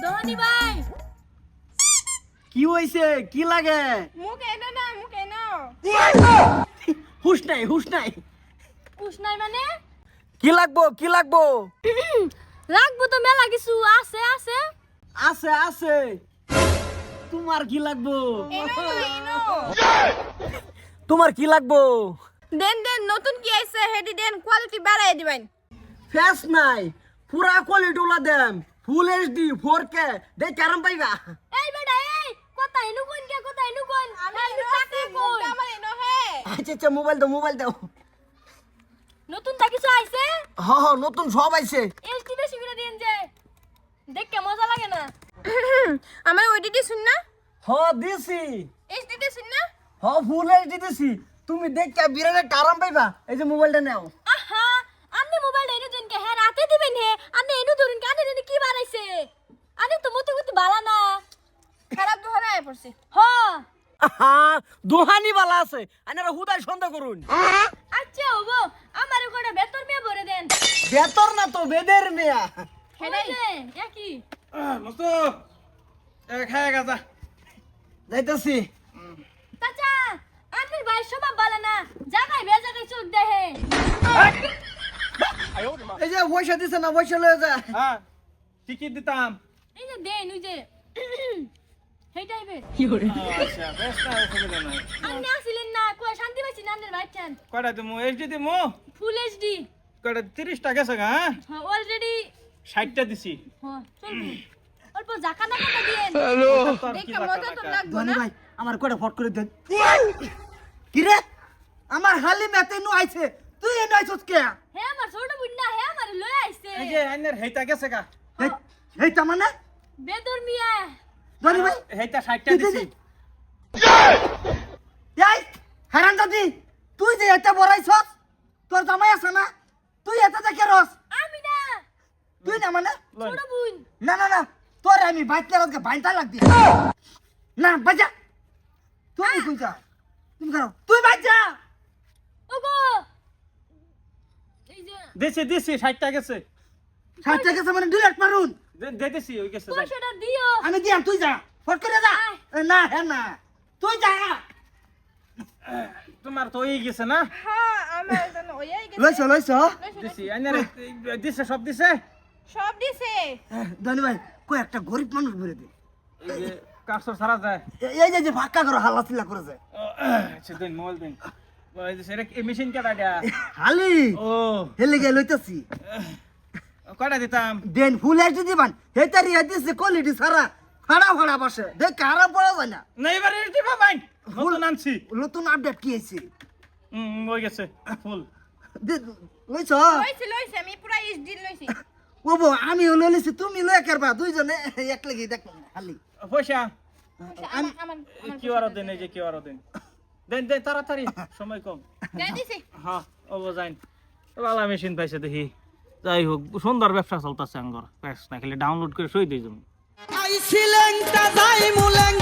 ধনী ভাই কি হইছে? কি লাগে? মুখ এনো না মুখ এনো হুশ নাই উষ্ণাই মানে কি লাগবো? কি লাগবো? রাখবো তো মেলা কিছু আছে আছে আছে আছে। তোমার কি লাগবো? এনো এনো তোমার কি লাগবো? দেন দেন নতুন কি আইছে হেডি দেন কোয়ালিটি বাড়াই দিবেন ফেস নাই, পুরা quality OLA them, full HD 4K দে কারণ পাইবা। এই বেটা এই কথা এনু কোন কে কথা এনু কোন আমি টাকা কোন আমার এনো হে আচ্ছা মোবাইল দাও। নতুন তা কিছু আইছে হ্যাঁ নতুন সব আইছে। এইচডি বেশি করে দেন যে দেখতে মজা লাগে না আমার ওইডিটি শুন না দিছি। এইচডি শুন না ফুল এইচডি দিছি। তুমি দেখে বিরাট কারণ পাইবা। এই যে মোবাইলটা নাও। আহা আপনি মোবাইল এনু দেন কে হ্যাঁ রাতে দিবেন হে আপনি এনু ধরুন কে আপনি দেন কি বানাইছে আরে তো মতো মতো বালা না খারাপ ধরা আয় পড়ছে দোহানি বালা আছে, আনারা হুদাই সন্দেহ করুন। আচ্ছা ওবো আমার কোটা বেতর মে ভরে দেন বেতর না তো বেদের মেয়া। হেডাই কি মস্ত খায় গাজা যাইতাছি। চাচা আপনি ভাই সব বালা না জায়গায় জায়গায় চোখ দেহে এই যে পয়সা দিছে না, পয়সা লয়ে যা। হ্যাঁ টিকিট দিতাম। এই যে দেন ওই যে হেই টাইপে আচ্ছা বেশ না অসুবিধা নাই। আপনি আসিলেন না কই শান্তি পাইছি না আপনার ভাইটান কয়টা দিমু এইচডি দিমু? ফুল এইচডি কয়টা 30 টাকা আছে গা? হ্যাঁ অলরেডি 60টা দিছি। হ্যাঁ চলবো অল্প জাকা না কথা দিয়েন দেখে মজা তো লাগবে ধনী না ভাই আমার কোটা ফট করে দেন। কি রে? আমার হালি মেতে নু আইছে, তুই এনে আইছস কে? হে আমার ছোট বুন না হে আমার লই আইছে এই যে আইনের হেইতা গেছে গা। এই তা মানে বেদর মিয়া ধনী ভাই হেইতা 60টা দিছি। এই হারান দাদি, তুই যে এত বড়াইছস, তোর জামাই আছে না, তুই এত দেখে রস। আমি না তুই না মানে ছোট বুন না তোর আমি বাইতে রাখতে বাইতা লাগবি না বাজা। তুই কই যা, তুমি করো, তুই বাজা। ওগো এই যে দিছি 60টা গেছে। 60 টাকা মানে ডিরেক্ট মারুন। দিছি ওই গেছে। পয়সাটা দিও আমি দিয়াম, তুই যা, ফট করে যা। না হ্যাঁ না, তুই যা। তোমার তো ওই গেছে না? হ্যাঁ আমার জন্য ওই গেছে লইছ দিছি আইনের দিছে সব দিছে। সব দিছে ধনী ভাই কই একটা গরিব মানুষ বলে দে। এই যে কারসর সারা যায়। এই যে ফাঁকা করে হাল্লাচিল্লা করে যায় আচ্ছা দেন মোবাইল দেন। ওই যে সেটা এই মেশিন কাটা দিয়া। হালি ও হেলে গে লইতাছি। কয়টা দিতাম? দেন ফুল এসে দিবান, হেতারি হেতিছে কোয়ালিটি সারা ফাড়া বসে দেখ কারা পড়া যায় না। না এবারে দিবা বাইন। নতুন আনছি। নতুন আপডেট কি হয়েছে? ওই গেছে ফুল। লইছ লইছে আমি পুরা এইচডি লইছি ওবো আমি লইছি, তুমি লয়ে করবা, দুইজনে এক লাগি দেখ হালি। পয়সা আমার কিউ আর দেন, এই যে কিউ আর দেন। দেন তাড়াতাড়ি, সময় কম। দে দিছি হ্যাঁ ওবো যাইন। লালা মেশিন পাইছে দেখি। যাই হোক সুন্দর ব্যবসা চলতেছে আঙ্গর। প্যাস না খেলে ডাউনলোড করে সই দিয়ে যাবো। আইছিলেন তা যাই মুলেন